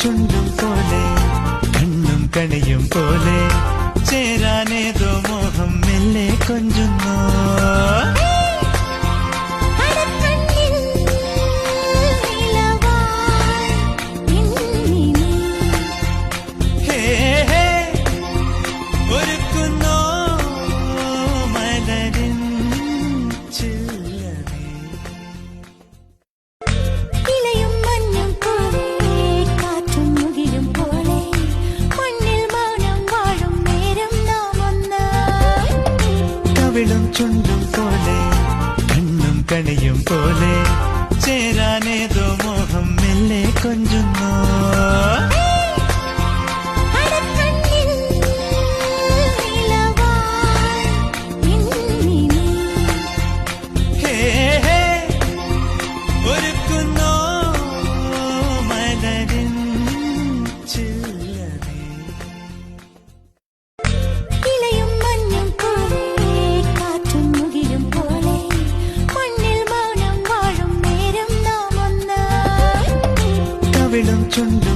ചുണ്ടും പോലെ കണ്ണും കണിയും പോലെ ചേരാനേതോ മോഹം മെല്ലെ കൊഞ്ചുന്നു. ചുണ്ടും പോലെ കണ്ണും കണിയും പോലെ ചേരാനേതോ മോഹം മെല്ലെ കൊഞ്ചുന്നു. ഒരുക്കുന്നോ മലരിൻ ചില്ലവേ. ചുണ്ടും